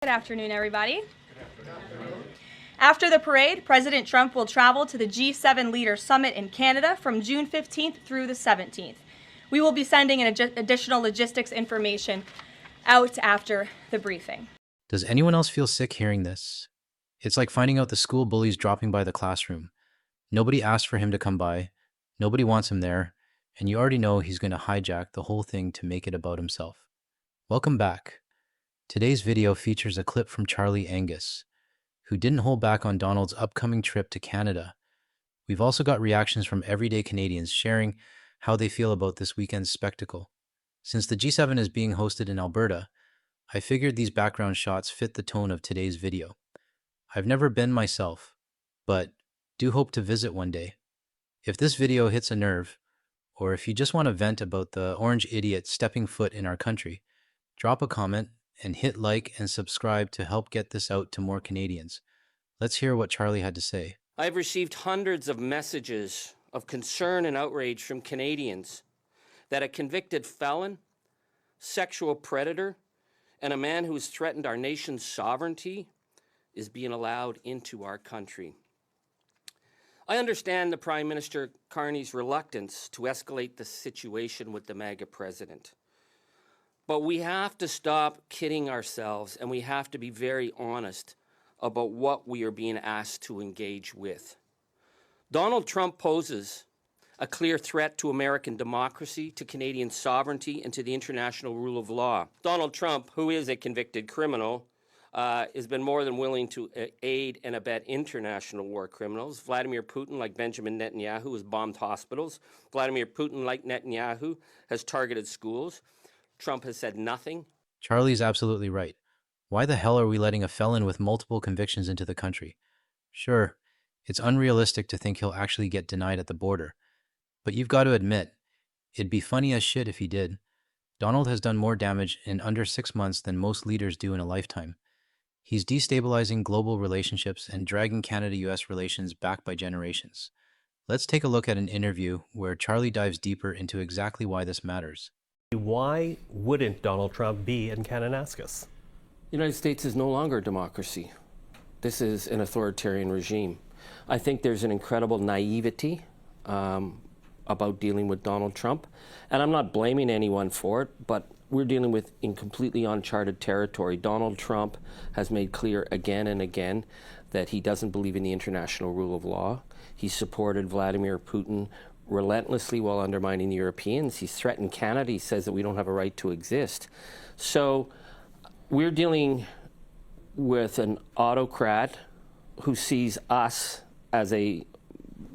Good afternoon, everybody. After the parade, President Trump will travel to the G7 Leaders Summit in Canada from June 15th through the 17th. We will be sending additional logistics information out after the briefing. Does anyone else feel sick hearing this? It's like finding out the school bully's dropping by the classroom. Nobody asked for him to come by, nobody wants him there, and you already know he's going to hijack the whole thing to make it about himself. Welcome back. Today's video features a clip from Charlie Angus, who didn't hold back on Donald's upcoming trip to Canada. We've also got reactions from everyday Canadians sharing how they feel about this weekend's spectacle. Since the G7 is being hosted in Alberta, I figured these background shots fit the tone of today's video. I've never been myself, but do hope to visit one day. If this video hits a nerve, or if you just want to vent about the orange idiot stepping foot in our country, drop a comment and hit like and subscribe to help get this out to more Canadians. Let's hear what Charlie had to say. I've received hundreds of messages of concern and outrage from Canadians that a convicted felon, sexual predator, and a man who has threatened our nation's sovereignty is being allowed into our country. I understand the Prime Minister Carney's reluctance to escalate the situation with the MAGA president. But we have to stop kidding ourselves, and we have to be very honest about what we are being asked to engage with. Donald Trump poses a clear threat to American democracy, to Canadian sovereignty, and to the international rule of law. Donald Trump, who is a convicted criminal, has been more than willing to aid and abet international war criminals. Vladimir Putin, like Benjamin Netanyahu, has bombed hospitals. Vladimir Putin, like Netanyahu, has targeted schools. Trump has said nothing. Charlie's absolutely right. Why the hell are we letting a felon with multiple convictions into the country? Sure, it's unrealistic to think he'll actually get denied at the border. But you've got to admit, it'd be funny as shit if he did. Donald has done more damage in under 6 months than most leaders do in a lifetime. He's destabilizing global relationships and dragging Canada-US relations back by generations. Let's take a look at an interview where Charlie dives deeper into exactly why this matters. Why wouldn't Donald Trump be in Kananaskis? The United States is no longer a democracy. This is an authoritarian regime. I think there's an incredible naivety about dealing with Donald Trump. And I'm not blaming anyone for it, but we're dealing with in completely uncharted territory. Donald Trump has made clear again and again that he doesn't believe in the international rule of law. He supported Vladimir Putin relentlessly while undermining the Europeans. He's threatened Canada. He says that we don't have a right to exist. So we're dealing with an autocrat who sees us as a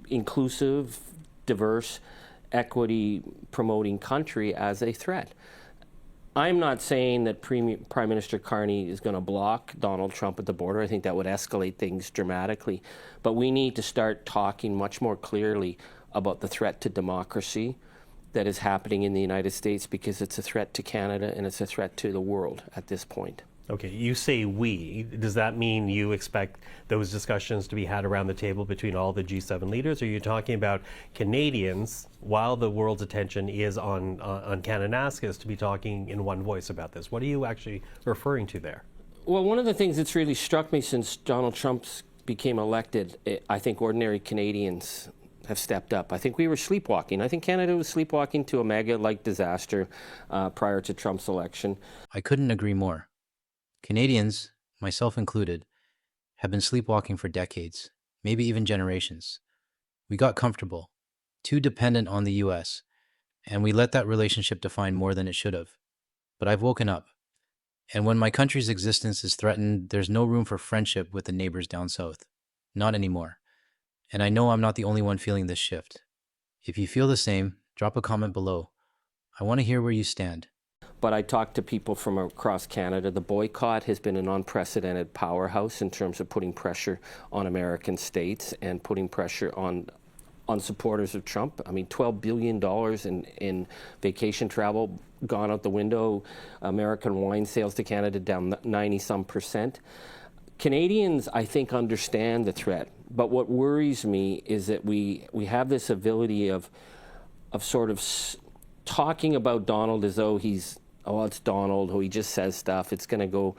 inclusive, diverse, equity-promoting country as a threat. I'm not saying that Prime Minister Carney is going to block Donald Trump at the border. I think that would escalate things dramatically. But we need to start talking much more clearly about the threat to democracy that is happening in the United States, because it's a threat to Canada and it's a threat to the world at this point. Okay, you say we. Does that mean you expect those discussions to be had around the table between all the G7 leaders? Or are you talking about Canadians, while the world's attention is on Kananaskis, to be talking in one voice about this? What are you actually referring to there? Well, one of the things that's really struck me since Donald Trump became elected, I think ordinary Canadians have stepped up. I think we were sleepwalking. I think Canada was sleepwalking to a MAGA-like disaster prior to Trump's election. I couldn't agree more. Canadians, myself included, have been sleepwalking for decades, maybe even generations. We got comfortable, too dependent on the US, and we let that relationship define more than it should have. But I've woken up, and when my country's existence is threatened, there's no room for friendship with the neighbors down south. Not anymore. And I know I'm not the only one feeling this shift. If you feel the same, drop a comment below. I want to hear where you stand. But I talked to people from across Canada. The boycott has been an unprecedented powerhouse in terms of putting pressure on American states and putting pressure on supporters of Trump. I mean, $12 billion in vacation travel gone out the window. American wine sales to Canada down 90-some%. Canadians, I think, understand the threat. But what worries me is that we have this ability of sort of talking about Donald as though he's, oh, it's Donald, who he just says stuff. It's going to go,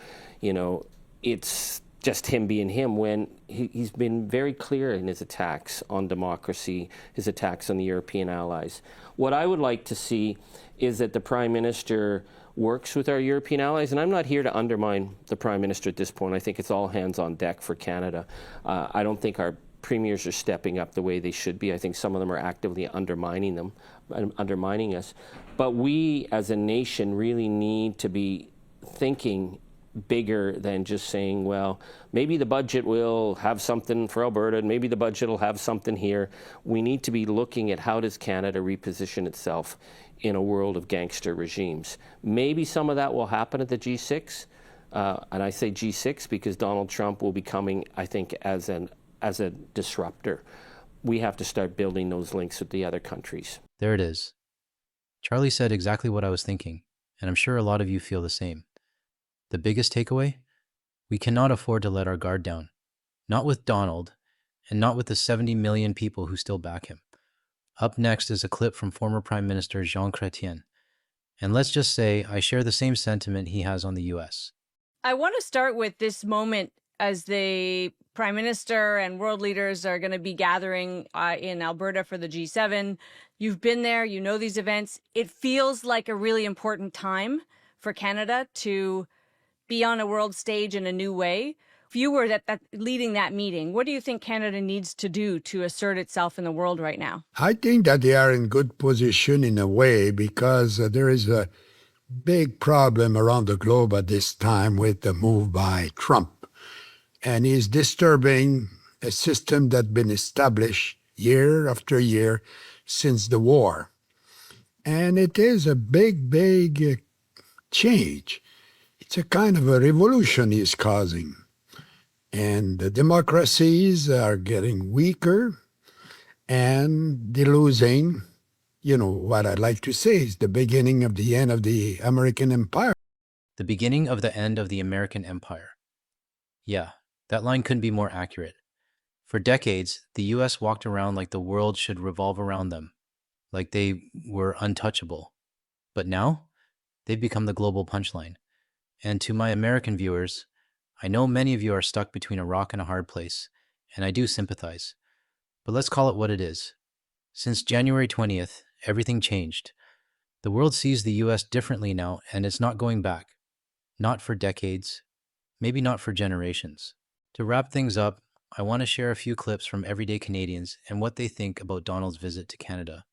it's just him being him when he's been very clear in his attacks on democracy, his attacks on the European allies. What I would like to see is that the Prime Minister works with our European allies, and I'm not here to undermine the Prime Minister at this point. I think it's all hands on deck for Canada. I don't think our premiers are stepping up the way they should be. I think some of them are actively undermining us. But we as a nation really need to be thinking bigger than just saying, well, maybe the budget will have something for Alberta, and maybe the budget will have something here. We need to be looking at how does Canada reposition itself in a world of gangster regimes. Maybe some of that will happen at the G6, and I say G6 because Donald Trump will be coming, I think, as a disruptor. We have to start building those links with the other countries. There it is. Charlie said exactly what I was thinking, and I'm sure a lot of you feel the same. The biggest takeaway? We cannot afford to let our guard down. Not with Donald, and not with the 70 million people who still back him. Up next is a clip from former Prime Minister Jean Chrétien. And let's just say I share the same sentiment he has on the US. I want to start with this moment as the Prime Minister and world leaders are going to be gathering in Alberta for the G7. You've been there, you know these events. It feels like a really important time for Canada to be on a world stage in a new way. If you were leading that meeting, what do you think Canada needs to do to assert itself in the world right now? I think that they are in good position in a way because there is a big problem around the globe at this time with the move by Trump. And he's disturbing a system that's been established year after year since the war. And it is a big change. It's a kind of a revolution he's causing. And the democracies are getting weaker and they're losing, what I'd like to say is the beginning of the end of the American empire. The beginning of the end of the American empire. Yeah, that line couldn't be more accurate. For decades, the US walked around like the world should revolve around them, like they were untouchable. But now, they've become the global punchline. And to my American viewers, I know many of you are stuck between a rock and a hard place, and I do sympathize. But let's call it what it is. Since January 20th, everything changed. The world sees the US differently now, and it's not going back. Not for decades, maybe not for generations. To wrap things up, I want to share a few clips from everyday Canadians and what they think about Donald's visit to Canada.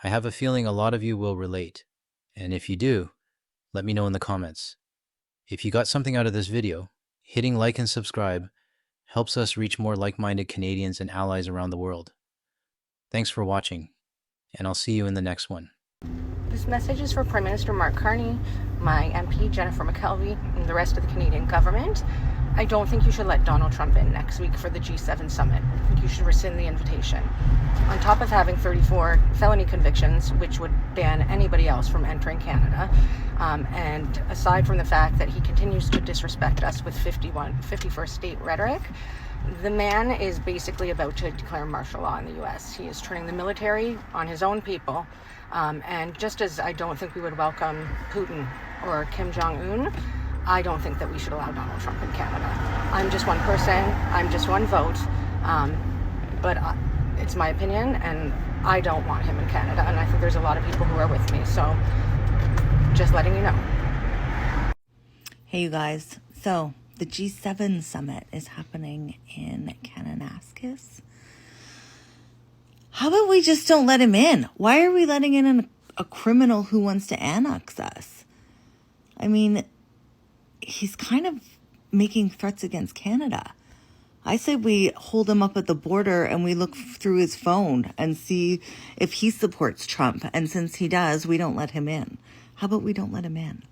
I have a feeling a lot of you will relate, and if you do, let me know in the comments. If you got something out of this video, hitting like and subscribe helps us reach more like-minded Canadians and allies around the world. Thanks for watching, and I'll see you in the next one. This message is for Prime Minister Mark Carney, my MP Jennifer McKelvey, and the rest of the Canadian government. I don't think you should let Donald Trump in next week for the G7 summit. I think you should rescind the invitation. On top of having 34 felony convictions, which would ban anybody else from entering Canada, and aside from the fact that he continues to disrespect us with 51st state rhetoric, the man is basically about to declare martial law in the US. He is turning the military on his own people. And just as I don't think we would welcome Putin or Kim Jong-un, I don't think that we should allow Donald Trump in Canada. I'm just one person, I'm just one vote, but it's my opinion, and I don't want him in Canada, and I think there's a lot of people who are with me, so just letting you know. Hey, you guys. So, the G7 summit is happening in Kananaskis. How about we just don't let him in? Why are we letting in a criminal who wants to annex us? I mean, he's kind of making threats against Canada. I say we hold him up at the border and we look through his phone and see if he supports Trump. And since he does, we don't let him in. How about we don't let him in?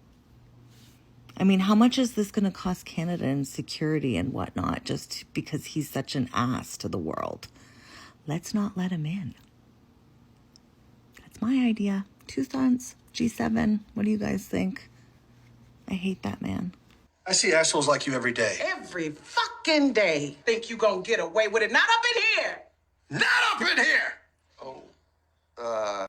I mean, how much is this going to cost Canada in security and whatnot just because he's such an ass to the world? Let's not let him in. That's my idea. 2 cents, G7. What do you guys think? I hate that man. I see assholes like you every day. Every fucking day. Think you gonna get away with it? Not up in here! Not up in here! Oh,